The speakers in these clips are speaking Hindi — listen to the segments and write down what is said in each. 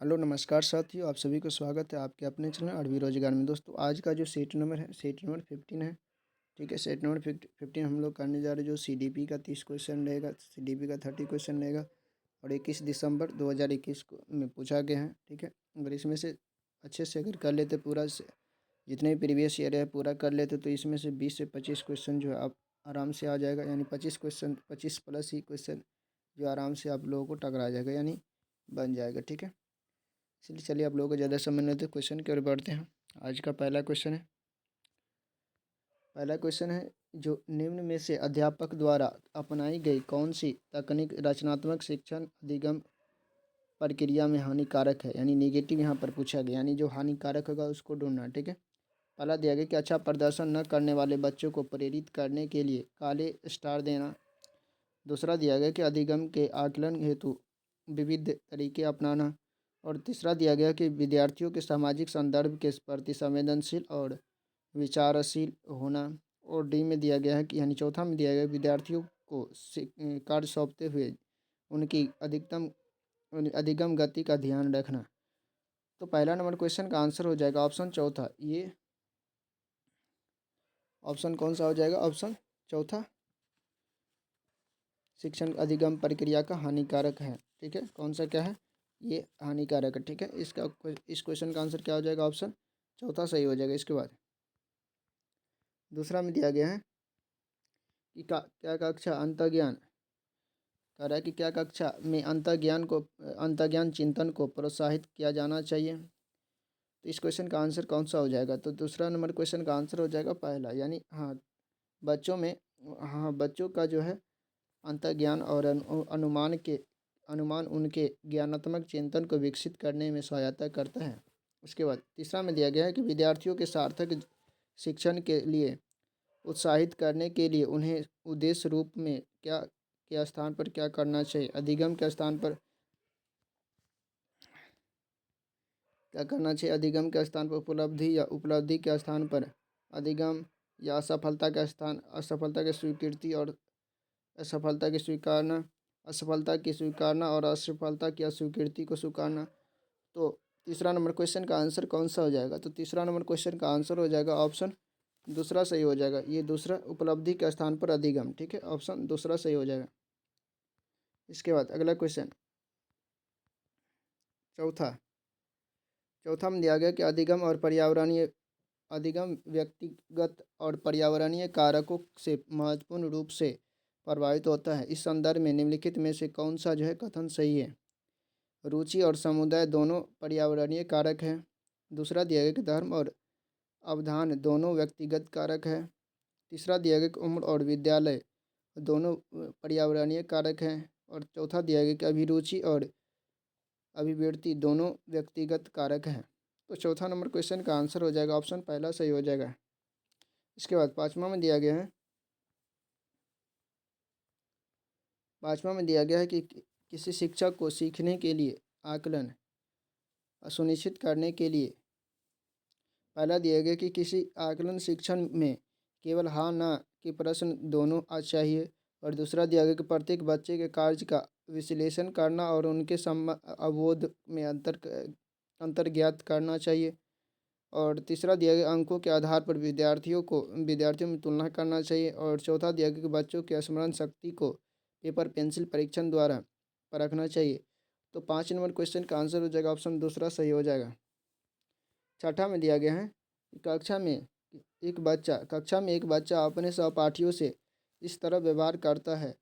हेलो नमस्कार साथियों, आप सभी को स्वागत है आपके अपने चैनल अरबी रोजगार में। दोस्तों आज का जो सेट नंबर है, सेट नंबर 15 है। ठीक है, सेट नंबर 15 हम लोग करने जा रहे हैं। जो सीडीपी का 30 क्वेश्चन रहेगा, सीडीपी का 30 क्वेश्चन रहेगा और 21 दिसंबर 2021 को में पूछा गया है। ठीक है, अगर इसमें से अच्छे से अगर कर लेते पूरा से, जितने भी प्रीवियस ईयर है पूरा कर लेते तो इसमें से 20 से 25 क्वेश्चन जो है आप आराम से आ जाएगा। यानी 25 क्वेश्चन, 25 प्लस ही क्वेश्चन जो आराम से आप लोगों को टकरा जाएगा, यानी बन जाएगा। ठीक है, इसलिए चलिए आप लोगों को ज़्यादा समय नहीं देते, क्वेश्चन की ओर बढ़ते हैं। आज का पहला क्वेश्चन है जो निम्न में से अध्यापक द्वारा अपनाई गई कौन सी तकनीक रचनात्मक शिक्षण अधिगम प्रक्रिया में हानिकारक है। यानी नेगेटिव यहाँ पर पूछा गया, यानी जो हानिकारक होगा उसको ढूंढना। ठीक है, पहला दिया गया कि अच्छा प्रदर्शन न करने वाले बच्चों को प्रेरित करने के लिए काले स्टार देना। दूसरा दिया गया कि अधिगम के आकलन हेतु विविध तरीके अपनाना। और तीसरा दिया गया कि विद्यार्थियों के सामाजिक संदर्भ के प्रति संवेदनशील और विचारशील होना। और डी में दिया गया है कि यानी चौथा में दिया गया विद्यार्थियों को कार्य सौंपते हुए उनकी अधिगम गति का ध्यान रखना। तो पहला नंबर क्वेश्चन का आंसर हो जाएगा ऑप्शन चौथा। ये ऑप्शन कौन सा हो जाएगा? ऑप्शन चौथा, शिक्षण अधिगम प्रक्रिया का हानिकारक है। ठीक है, कौन सा क्या है? ये हानिकारक है। ठीक है, इस क्वेश्चन का आंसर क्या हो जाएगा? ऑप्शन चौथा सही हो जाएगा। इसके बाद दूसरा में दिया गया है कि क्या कक्षा अंतर्ज्ञान कह रहा है कि क्या कक्षा में अंतर्ज्ञान चिंतन को प्रोत्साहित किया जाना चाहिए। तो इस क्वेश्चन का आंसर कौन सा हो जाएगा? तो दूसरा नंबर क्वेश्चन का आंसर हो जाएगा पहला, यानी हाँ बच्चों में, हाँ बच्चों का जो है अंतर्ज्ञान और अनुमान उनके ज्ञानात्मक चिंतन को विकसित करने में सहायता करता है। उसके बाद तीसरा में दिया गया है कि विद्यार्थियों के सार्थक शिक्षण के लिए उत्साहित करने के लिए उन्हें उद्देश्य रूप में क्या के स्थान पर क्या करना चाहिए। अधिगम के स्थान पर क्या करना चाहिए? अधिगम के स्थान पर उपलब्धि, या उपलब्धि के स्थान पर अधिगम, या असफलता की स्वीकृति और असफलता की स्वीकारना और असफलता की अस्वीकृति को स्वीकारना। तो तीसरा नंबर क्वेश्चन का आंसर कौन सा हो जाएगा? तो तीसरा नंबर क्वेश्चन का आंसर हो जाएगा ऑप्शन दूसरा सही हो जाएगा। ये दूसरा, उपलब्धि के स्थान पर अधिगम। ठीक है, ऑप्शन दूसरा सही हो जाएगा। इसके बाद अगला क्वेश्चन चौथा में दिया गया कि अधिगम व्यक्तिगत और पर्यावरणीय कारकों से महत्वपूर्ण रूप से प्रभावित होता है। इस संदर्भ में निम्नलिखित में से कौन सा जो है कथन सही है? रुचि और समुदाय दोनों पर्यावरणीय कारक हैं। दूसरा दिया गया कि धर्म और अवधान दोनों व्यक्तिगत कारक है। तीसरा दिया गया कि उम्र और विद्यालय दोनों पर्यावरणीय कारक हैं। और चौथा दिया गया कि अभिरुचि और अभिवृत्ति दोनों व्यक्तिगत कारक हैं। तो चौथा नंबर क्वेश्चन का आंसर हो जाएगा ऑप्शन पहला सही हो जाएगा। इसके बाद पाँचवा में दिया गया है कि किसी शिक्षक को सीखने के लिए आकलन सुनिश्चित करने के लिए पहला दिया गया कि किसी आकलन शिक्षण में केवल हाँ ना के प्रश्न दोनों चाहिए। और दूसरा दिया गया कि प्रत्येक बच्चे के कार्य का विश्लेषण करना और उनके अवबोध में अंतर ज्ञात करना चाहिए। और तीसरा दिया गया अंकों के आधार पर विद्यार्थियों में तुलना करना चाहिए। और चौथा दिया गया कि बच्चों की स्मरण शक्ति को पेपर पेंसिल परीक्षण द्वारा परखना चाहिए। तो 5 नंबर क्वेश्चन का आंसर हो जाएगा ऑप्शन दूसरा सही हो जाएगा। छठा में दिया गया है कि कक्षा में एक बच्चा अपने सहपाठियों से इस तरह व्यवहार करता है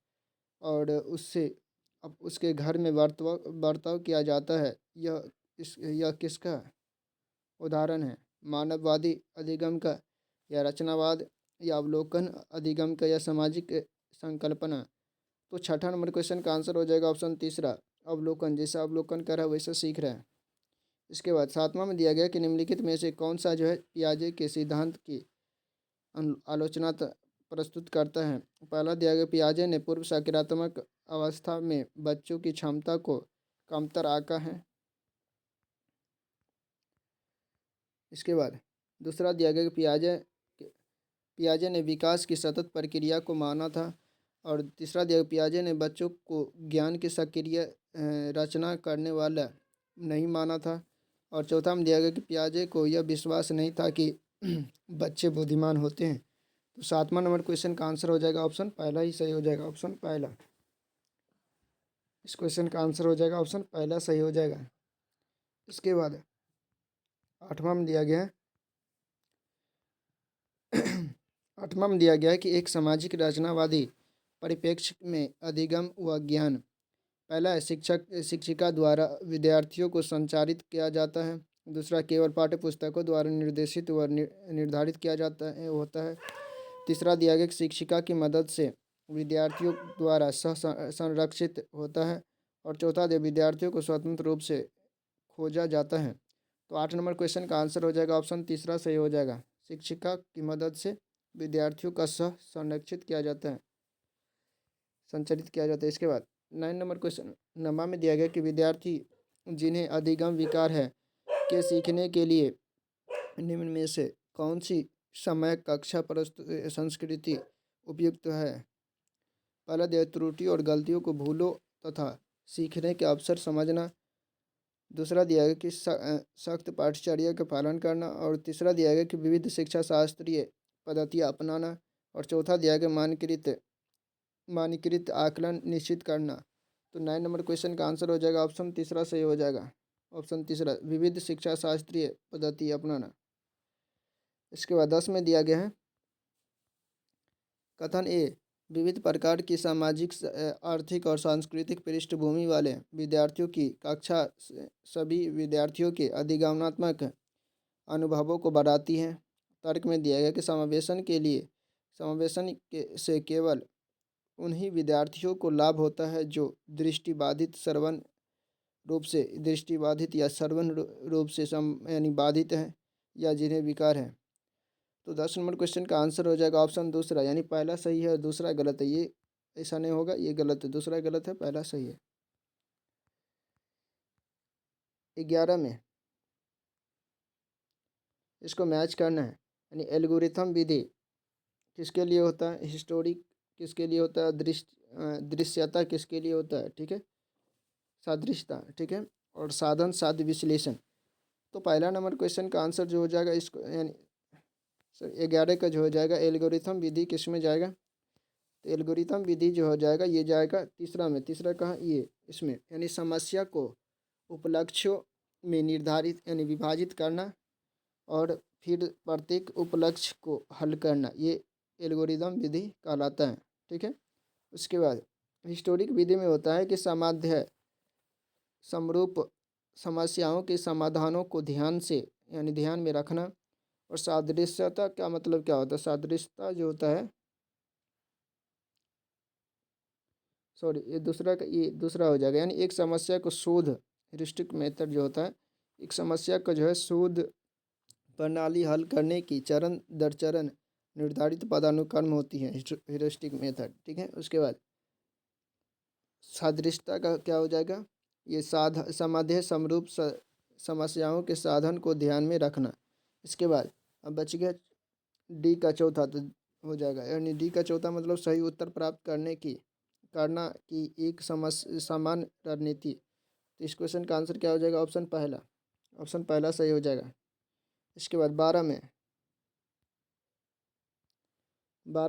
और अब उसके घर में बर्ताव किया जाता है। यह किसका उदाहरण है? मानववादी अधिगम का, या रचनावाद, या अवलोकन अधिगम का, या सामाजिक संकल्पना। तो छठा नंबर क्वेश्चन का आंसर हो जाएगा ऑप्शन तीसरा, अवलोकन। जैसा अवलोकन कर रहा है वैसा सीख रहा है। इसके बाद सातवां में दिया गया कि निम्नलिखित में से कौन सा जो है पियाजे के सिद्धांत की आलोचना प्रस्तुत करता है। पहला दिया गया पियाजे ने पूर्व सकारात्मक अवस्था में बच्चों की क्षमता को कमतर आंका है। इसके बाद दूसरा दिया गया कि पियाजे ने विकास की सतत प्रक्रिया को माना था। और तीसरा दिया पियाजे ने बच्चों को ज्ञान की सक्रिय रचना करने वाला नहीं माना था। और चौथा में दिया गया कि पियाजे को यह विश्वास नहीं था कि बच्चे बुद्धिमान होते हैं। तो 7वां नंबर क्वेश्चन का आंसर हो जाएगा ऑप्शन पहला ही सही हो जाएगा, ऑप्शन पहला। इस क्वेश्चन का आंसर हो जाएगा ऑप्शन पहला सही हो जाएगा। इसके बाद 8वां में दिया गया है 8वां में दिया गया है कि एक सामाजिक रचनावादी परिप्रेक्ष्य में अधिगम व ज्ञान पहला है शिक्षक शिक्षिका द्वारा विद्यार्थियों को संचारित किया जाता है। दूसरा केवल पाठ्य पुस्तकों द्वारा निर्देशित व निर्धारित किया जाता है होता है। तीसरा दिया गया कि शिक्षिका की मदद से विद्यार्थियों द्वारा सह संरक्षित होता है। और चौथा दिया विद्यार्थियों को स्वतंत्र रूप से खोजा जाता है। तो 8 नंबर क्वेश्चन का आंसर हो जाएगा ऑप्शन तीसरा सही हो जाएगा। शिक्षिका की मदद से विद्यार्थियों का सह संरक्षित किया जाता है, संचालित किया जाता है। इसके बाद 9 नंबर क्वेश्चन नमा में दिया गया कि विद्यार्थी जिन्हें अधिगम विकार है के सीखने के लिए निम्न में से कौन सी समय कक्षा प्रस्तुत संस्कृति उपयुक्त है। पहला दिया त्रुटि और गलतियों को भूलो तथा सीखने के अवसर समझना। दूसरा दिया गया कि सख्त पाठचर्या का पालन करना। और तीसरा दिया गया कि विविध शिक्षा शास्त्रीय पद्धतियाँ अपनाना। और चौथा दिया गया मानकीकृत आकलन निश्चित करना। तो 9 नंबर क्वेश्चन का आंसर हो जाएगा ऑप्शन तीसरा सही हो जाएगा, ऑप्शन तीसरा विविध शिक्षा शास्त्रीय पद्धति अपनाना। इसके बाद 10 में दिया गया है कथन ए विविध प्रकार की सामाजिक आर्थिक और सांस्कृतिक पृष्ठभूमि वाले विद्यार्थियों की कक्षा सभी विद्यार्थियों के अधिगमनात्मक अनुभवों को बढ़ाती है। तर्क में दिया गया कि समावेशन से केवल उन्हीं विद्यार्थियों को लाभ होता है जो दृष्टिबाधित या श्रवण रूप से यानी बाधित है या जिन्हें विकार है। तो 10 नंबर क्वेश्चन का आंसर हो जाएगा ऑप्शन दूसरा, यानी पहला सही है और दूसरा गलत है। ये ऐसा नहीं होगा, ये गलत है, दूसरा गलत है, पहला सही है। 11 में इसको मैच करना है, यानी एल्गोरिथम विधि किसके लिए होता है, हिस्टोरिक किसके लिए होता है, दृश्यता किसके लिए होता है, ठीक है, सादृश्यता, ठीक है, और साधन साध्य विश्लेषण। तो पहला नंबर क्वेश्चन का आंसर जो हो जाएगा इसको यानी 11 का जो हो जाएगा एल्गोरिथम विधि किस में जाएगा। तो एल्गोरिथम विधि जो हो जाएगा ये जाएगा तीसरा में। तीसरा कहाँ, ये इसमें, यानी समस्या को उपलक्ष्यों में निर्धारित यानी विभाजित करना और फिर प्रत्येक उपलक्ष्य को हल करना, ये एल्गोरिथम विधि कहलाता है, ठीक है। उसके बाद हिस्टोरिक विधि में होता है कि समाध्य समरूप समस्याओं के समाधानों को ध्यान में रखना। और सादृश्यता का मतलब क्या होता है, सादृश्यता जो होता है, सॉरी ये दूसरा हो जाएगा, यानी एक समस्या को शोध ह्यूरिस्टिक मेथड जो होता है, एक समस्या को जो है शोध प्रणाली हल करने की चरण दर चरण निर्धारित पदानुक्रम होती है ह्यूरिस्टिक मेथड, ठीक है। उसके बाद सादृश्यता का क्या हो जाएगा, ये समाध्य समरूप समस्याओं के साधन को ध्यान में रखना। इसके बाद अब बच गया डी का चौथा, तो हो जाएगा, यानी डी का चौथा मतलब सही उत्तर प्राप्त करना की एक समान रणनीति। तो इस क्वेश्चन का आंसर क्या हो जाएगा, ऑप्शन पहला सही हो जाएगा। इसके बाद 12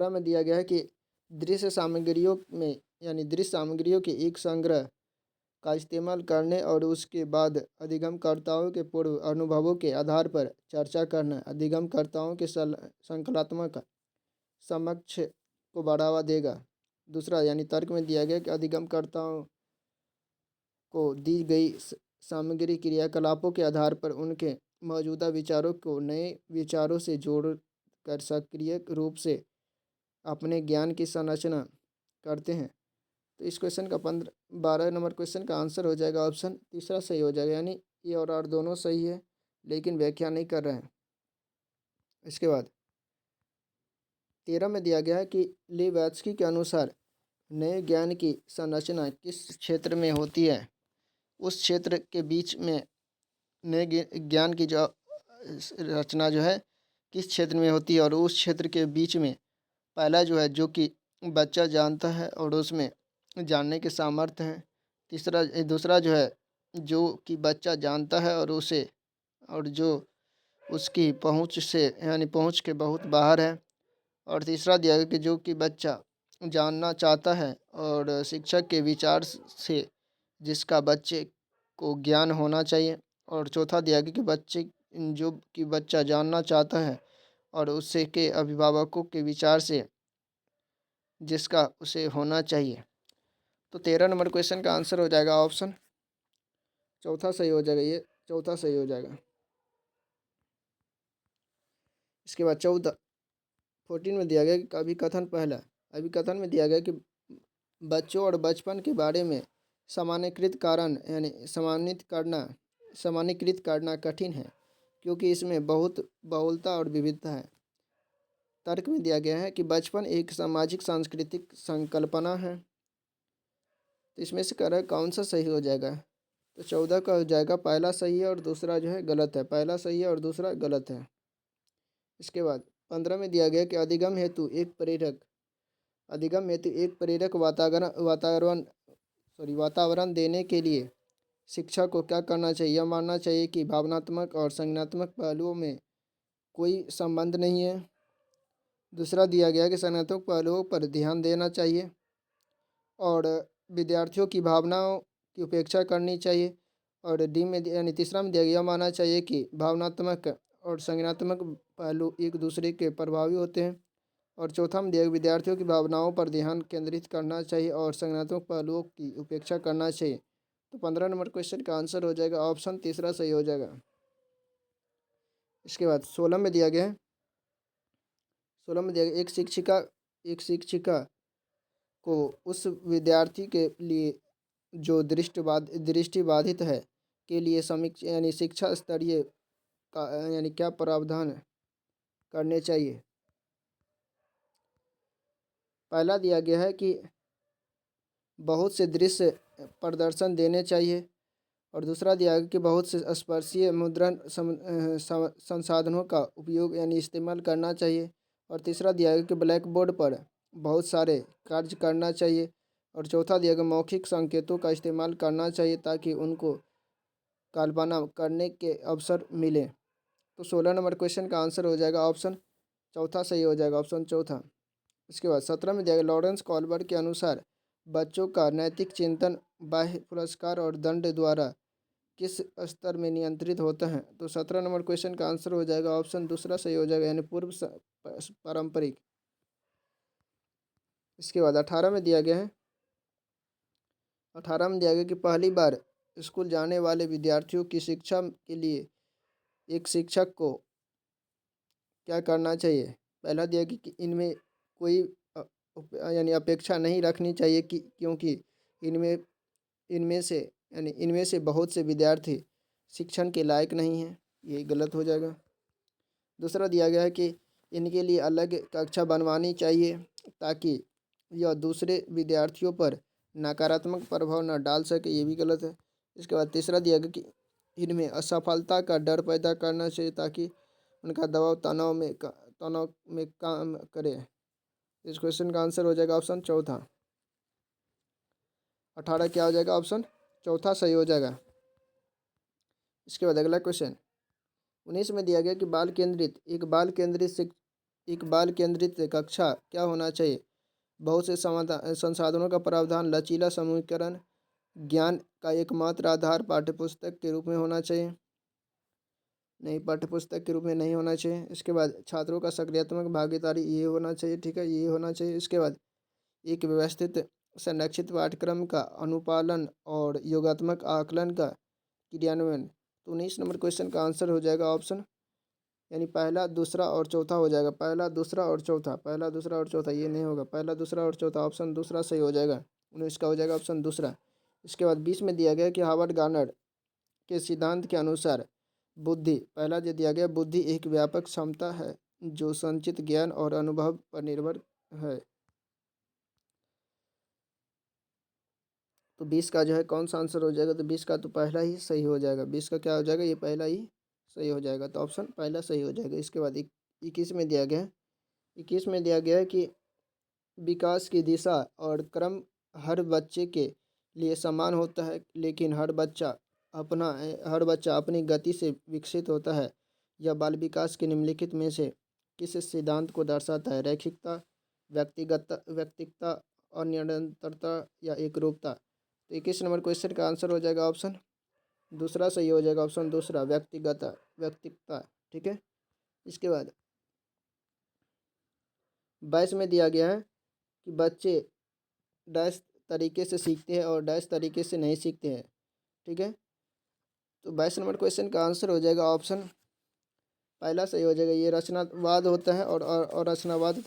में दिया गया है कि दृश्य सामग्रियों के एक संग्रह का इस्तेमाल करने और उसके बाद अधिगमकर्ताओं के पूर्व अनुभवों के आधार पर चर्चा करना अधिगमकर्ताओं के संकल्पात्मक समक्ष को बढ़ावा देगा। दूसरा यानी तर्क में दिया गया कि अधिगमकर्ताओं को दी गई सामग्री क्रियाकलापों के आधार पर उनके मौजूदा विचारों को नए विचारों से जोड़ कर सक्रिय रूप से अपने ज्ञान की संरचना करते हैं। तो इस क्वेश्चन का 12 नंबर क्वेश्चन का आंसर हो जाएगा ऑप्शन तीसरा सही हो जाएगा, यानी ए और आर दोनों सही है लेकिन व्याख्या नहीं कर रहे हैं। इसके बाद 13 में दिया गया है कि लेवैत्स्की के अनुसार नए ज्ञान की संरचना किस क्षेत्र में होती है, उस क्षेत्र के बीच में नए ज्ञान की जो रचना जो है किस क्षेत्र में होती है, और उस क्षेत्र के बीच में पहला जो है जो कि बच्चा जानता है और उसमें जानने के सामर्थ्य हैं। दूसरा जो है जो कि बच्चा जानता है और जो उसकी पहुँच से यानी पहुँच के बहुत बाहर है। और तीसरा दिया गया कि जो कि बच्चा जानना चाहता है और शिक्षक के विचार से जिसका बच्चे को ज्ञान होना चाहिए। और चौथा दिया गया कि बच्चा जानना चाहता है और उससे के अभिभावकों के विचार से जिसका उसे होना चाहिए। तो 13 नंबर क्वेश्चन का आंसर हो जाएगा ऑप्शन चौथा सही हो जाएगा, ये चौथा सही हो जाएगा। इसके बाद 14 में दिया गया कि अभिकथन में दिया गया कि बच्चों और बचपन के बारे में सामान्यकृत करना कठिन है क्योंकि इसमें बहुत बहुलता और विविधता है। तर्क में दिया गया है कि बचपन एक सामाजिक सांस्कृतिक संकल्पना है। तो इसमें से कह रहा है कौन सा सही हो जाएगा। तो 14 का हो जाएगा पहला सही है और दूसरा जो है गलत है। पहला सही है और दूसरा गलत है। इसके बाद 15 में दिया गया कि अधिगम हेतु एक प्रेरक वातावरण देने के लिए शिक्षक को क्या करना चाहिए। यह मानना चाहिए कि भावनात्मक और संज्ञानात्मक पहलुओं में कोई संबंध नहीं है। दूसरा दिया गया कि संज्ञानात्मक पहलुओं पर ध्यान देना चाहिए और विद्यार्थियों की भावनाओं की उपेक्षा करनी चाहिए। और डी में यानी तीसरा में दिया गया, यह मानना चाहिए कि भावनात्मक और संज्ञानात्मक पहलू एक दूसरे के प्रभावी होते हैं। और चौथा में दिया गया, विद्यार्थियों की भावनाओं पर ध्यान केंद्रित करना चाहिए और संज्ञानात्मक पहलुओं की उपेक्षा करना चाहिए। तो 15 नंबर क्वेश्चन का आंसर हो जाएगा ऑप्शन तीसरा सही हो जाएगा। इसके बाद 16 में दिया गया है, एक शिक्षिका को उस विद्यार्थी के लिए जो दृष्टिबाधित है के लिए समीक्षा यानी शिक्षा स्तरीय का यानी क्या प्रावधान करने चाहिए। पहला दिया गया है कि बहुत से दृश्य प्रदर्शन देने चाहिए। और दूसरा दिया गया कि बहुत से स्पर्शीय मुद्रण संसाधनों का उपयोग यानी इस्तेमाल करना चाहिए। और तीसरा दिया गया कि ब्लैक बोर्ड पर बहुत सारे कार्य करना चाहिए। और चौथा दिया गया मौखिक संकेतों का इस्तेमाल करना चाहिए ताकि उनको कल्पना करने के अवसर मिले। तो 16 नंबर क्वेश्चन का आंसर हो जाएगा ऑप्शन चौथा सही हो जाएगा, ऑप्शन चौथा। इसके बाद 17 में दिया गया लॉरेंस कॉल्बर्ट के अनुसार बच्चों का नैतिक चिंतन बाह्य पुरस्कार और दंड द्वारा किस स्तर में नियंत्रित होता है। तो 17 नंबर क्वेश्चन का आंसर हो जाएगा ऑप्शन दूसरा सही हो जाएगा यानी पारंपरिक। इसके बाद 18 में दिया गया है, 18 में दिया गया कि पहली बार स्कूल जाने वाले विद्यार्थियों की शिक्षा के लिए एक शिक्षक को क्या करना चाहिए। पहला दिया कि इनमें कोई यानी अपेक्षा नहीं रखनी चाहिए कि क्योंकि इनमें इनमें से बहुत से विद्यार्थी शिक्षण के लायक नहीं हैं, ये गलत हो जाएगा। दूसरा दिया गया है कि इनके लिए अलग कक्षा बनवानी चाहिए ताकि यह दूसरे विद्यार्थियों पर नकारात्मक प्रभाव न डाल सके, ये भी गलत है। इसके बाद तीसरा दिया गया कि इनमें असफलता का डर पैदा करना चाहिए ताकि उनका तनाव में काम करे। इस क्वेश्चन का आंसर हो जाएगा ऑप्शन चौथा। 18 क्या हो जाएगा, ऑप्शन चौथा सही हो जाएगा। इसके बाद अगला क्वेश्चन 19 में दिया गया कि एक बाल केंद्रित कक्षा क्या होना चाहिए। बहुत से संसाधनों का प्रावधान, लचीला समूहीकरण, ज्ञान का एकमात्र आधार पाठ्यपुस्तक के रूप में होना चाहिए। नहीं, पाठ्यपुस्तक के रूप में नहीं होना चाहिए। इसके बाद छात्रों का सक्रियात्मक भागीदारी, ये होना चाहिए, ठीक है, ये होना चाहिए। इसके बाद एक व्यवस्थित संरक्षित पाठ्यक्रम का अनुपालन और योगात्मक आकलन का क्रियान्वयन। तो 19 नंबर क्वेश्चन का आंसर हो जाएगा ऑप्शन यानी पहला दूसरा और चौथा हो जाएगा। पहला दूसरा और चौथा, ये नहीं होगा। पहला दूसरा और चौथा, ऑप्शन दूसरा सही हो जाएगा। 19 का हो जाएगा ऑप्शन दूसरा। इसके बाद 20 में दिया गया कि हार्वर्ड गार्नर के सिद्धांत के अनुसार पहला जो दिया गया, बुद्धि एक व्यापक क्षमता है जो संचित ज्ञान और अनुभव पर निर्भर है। तो 20 का जो है कौन सा आंसर हो जाएगा। तो 20 का तो पहला ही सही हो जाएगा। 20 का क्या हो जाएगा, ये पहला ही सही हो जाएगा। तो ऑप्शन पहला सही हो जाएगा। इसके बाद 21 में दिया गया है, 21 में दिया गया है कि विकास की दिशा और क्रम हर बच्चे के लिए समान होता है लेकिन हर बच्चा अपनी गति से विकसित होता है। यह बाल विकास के निम्नलिखित में से किस सिद्धांत को दर्शाता है? रैखिकता, व्यक्तिगता और निरंतरता या एकरूपता? तो 21 नंबर क्वेश्चन का आंसर हो जाएगा ऑप्शन दूसरा सही हो जाएगा। ऑप्शन दूसरा व्यक्तिगता। ठीक है। इसके बाद 22 में दिया गया है कि बच्चे डैश तरीके से सीखते हैं और डैश तरीके से नहीं सीखते हैं। ठीक है। तो 22 नंबर क्वेश्चन का आंसर हो जाएगा ऑप्शन पहला सही हो जाएगा। ये रचनावाद होता है और रचनावाद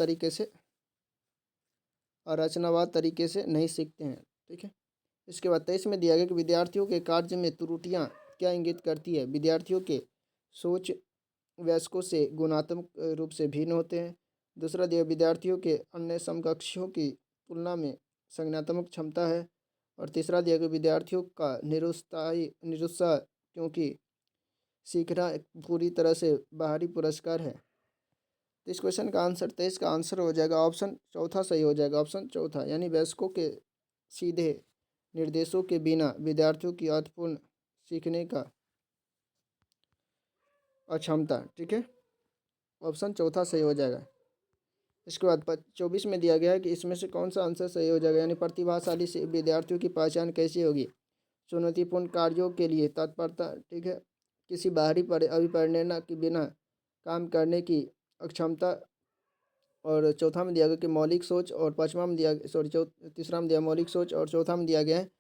तरीके से नहीं सीखते हैं। ठीक है। इसके बाद 23 में दिया गया कि विद्यार्थियों के कार्य में त्रुटियां क्या इंगित करती है? विद्यार्थियों के सोच वयस्कों से गुणात्मक रूप से भिन्न होते हैं। दूसरा दिया विद्यार्थियों के अन्य समकक्षों की तुलना में संज्ञानात्मक क्षमता है। और तीसरा दिया कि विद्यार्थियों का निरुत्साह क्योंकि सीखना पूरी तरह से बाहरी पुरस्कार है। तो इस क्वेश्चन का आंसर 23 का आंसर हो जाएगा ऑप्शन चौथा सही हो जाएगा। ऑप्शन चौथा यानी वयस्कों के सीधे निर्देशों के बिना विद्यार्थियों की अर्थपूर्ण सीखने का अक्षमता। ठीक है। ऑप्शन चौथा सही हो जाएगा। इसके बाद 24 में दिया गया है कि इसमें से कौन सा आंसर सही हो जाएगा? यानी प्रतिभाशाली से विद्यार्थियों की पहचान कैसी होगी? चुनौतीपूर्ण कार्यों के लिए तत्परता। ठीक है। किसी बाहरी अभिप्रेरणा के बिना काम करने की अक्षमता। और चौथा में दिया गया कि मौलिक सोच। और पाँचवा में दिया तीसरा में दिया मौलिक सोच और चौथा में दिया गया है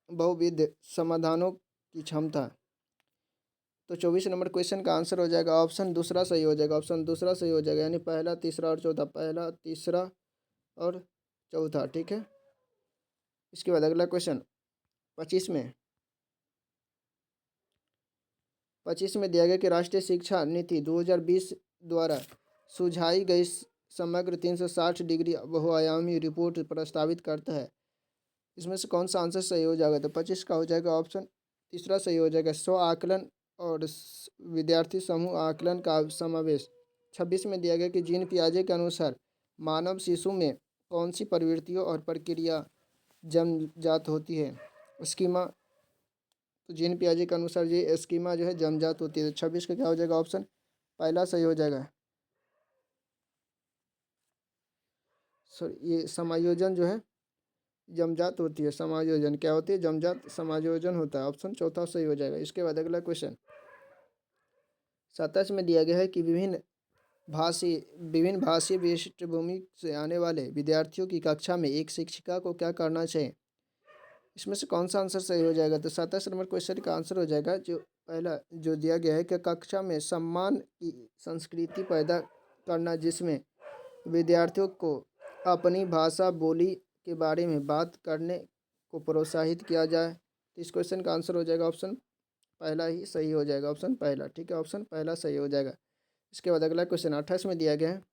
बहुविध समाधानों की क्षमता। तो 24 नंबर क्वेश्चन का आंसर हो जाएगा ऑप्शन दूसरा सही हो जाएगा। ऑप्शन दूसरा सही हो जाएगा यानी पहला तीसरा और चौथा। पहला तीसरा और चौथा। ठीक है। इसके बाद अगला क्वेश्चन 25 में दिया गया कि राष्ट्रीय शिक्षा नीति 2020 द्वारा सुझाई गई समग्र 360 डिग्री बहुआयामी रिपोर्ट प्रस्तावित करता है। इसमें से कौन सा आंसर सही हो जाएगा? तो 25 का हो जाएगा ऑप्शन तीसरा सही हो जाएगा। स्व आकलन और विद्यार्थी समूह आकलन का समावेश। 26 में दिया गया कि जीन पियाजे के अनुसार मानव शिशु में कौन सी प्रवृत्तियों और प्रक्रिया जन्मजात होती है? स्कीमा। तो जीन पियाजे के अनुसार ये स्कीमा जो है जन्मजात होती है। तो 26 का क्या हो जाएगा? ऑप्शन पहला सही हो जाएगा। ये समायोजन जो है जमजात होती है। समायोजन क्या होती है? जमजात समायोजन होता है। ऑप्शन चौथा सही हो जाएगा। इसके बाद अगला क्वेश्चन 27 में दिया गया है कि विभिन्न भाषीय पृष्ठभूमि से आने वाले विद्यार्थियों की कक्षा में एक शिक्षिका को क्या करना चाहिए? इसमें से कौन सा आंसर सही हो जाएगा? तो 27 नंबर क्वेश्चन का आंसर हो जाएगा जो पहला जो दिया गया है कि कक्षा में सम्मान की संस्कृति पैदा करना, जिसमें विद्यार्थियों को अपनी भाषा बोली के बारे में बात करने को प्रोत्साहित किया जाए। तो इस क्वेश्चन का आंसर हो जाएगा ऑप्शन पहला ही सही हो जाएगा। ऑप्शन पहला। ठीक है। ऑप्शन पहला सही हो जाएगा। इसके बाद अगला क्वेश्चन 28 में दिया गया है।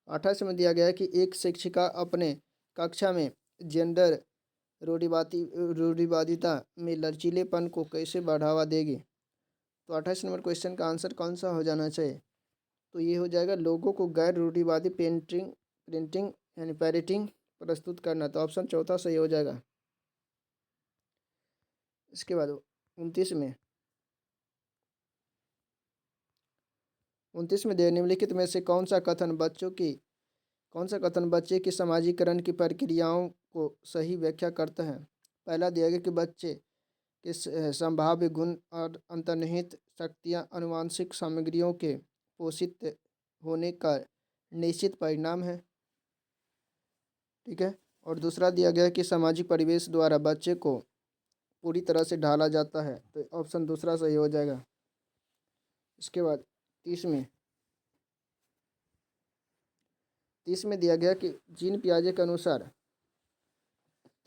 28 में दिया गया है कि एक शिक्षिका अपने कक्षा में जेंडर रूढ़िवादिता में लचीलेपन को कैसे बढ़ावा देगी? तो 28 नंबर क्वेश्चन का आंसर कौन सा हो जाना चाहिए? तो ये हो जाएगा लोगों को गैर रूढ़िवादी प्रिंटिंग यानी पैरेटिंग प्रस्तुत करना। तो ऑप्शन चौथा सही हो जाएगा। इसके बाद 29 में निम्नलिखित में से कौन सा कथन बच्चे की समाजीकरण की प्रक्रियाओं को सही व्याख्या करता है? पहला दिया गया कि बच्चे के संभाव्य गुण और अंतर्निहित शक्तियाँ आनुवंशिक सामग्रियों के पोषित होने का निश्चित परिणाम है। ठीक है। और दूसरा दिया गया कि सामाजिक परिवेश द्वारा बच्चे को पूरी तरह से ढाला जाता है। तो ऑप्शन दूसरा सही हो जाएगा। इसके बाद 30 में दिया गया कि जीन पियाजे के अनुसार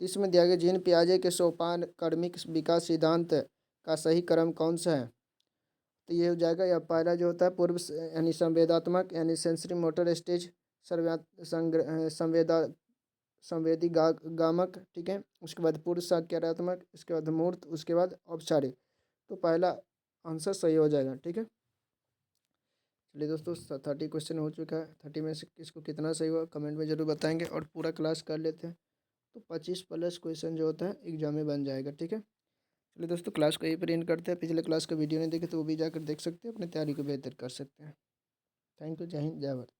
30 में दिया गया जीन पियाजे के सोपान क्रमिक विकास सिद्धांत का सही क्रम कौन सा है? तो ये हो जाएगा या पहला जो होता है पूर्व यानी संवेदात्मक यानी सेंसरी मोटर स्टेज संवेदा संवेदी गामक। ठीक है। उसके बाद पूर्व संज्ञानात्मक, उसके बाद मूर्त, उसके बाद औपचारिक। तो पहला आंसर सही हो जाएगा। ठीक है। चलिए दोस्तों 30 क्वेश्चन हो चुका है। 30 में से किसको कितना सही हुआ कमेंट में ज़रूर बताएंगे और पूरा क्लास कर लेते हैं। तो 25 प्लस क्वेश्चन जो होता है एग्जाम में बन जाएगा। ठीक है, चलिए दोस्तों क्लास को यहीं पर एंड करते हैं। पिछले क्लास का वीडियो नहीं देखे तो वो भी जाकर देख सकते हैं, अपनी तैयारी को बेहतर कर सकते हैं। थैंक यू, जय हिंद, जय भारत।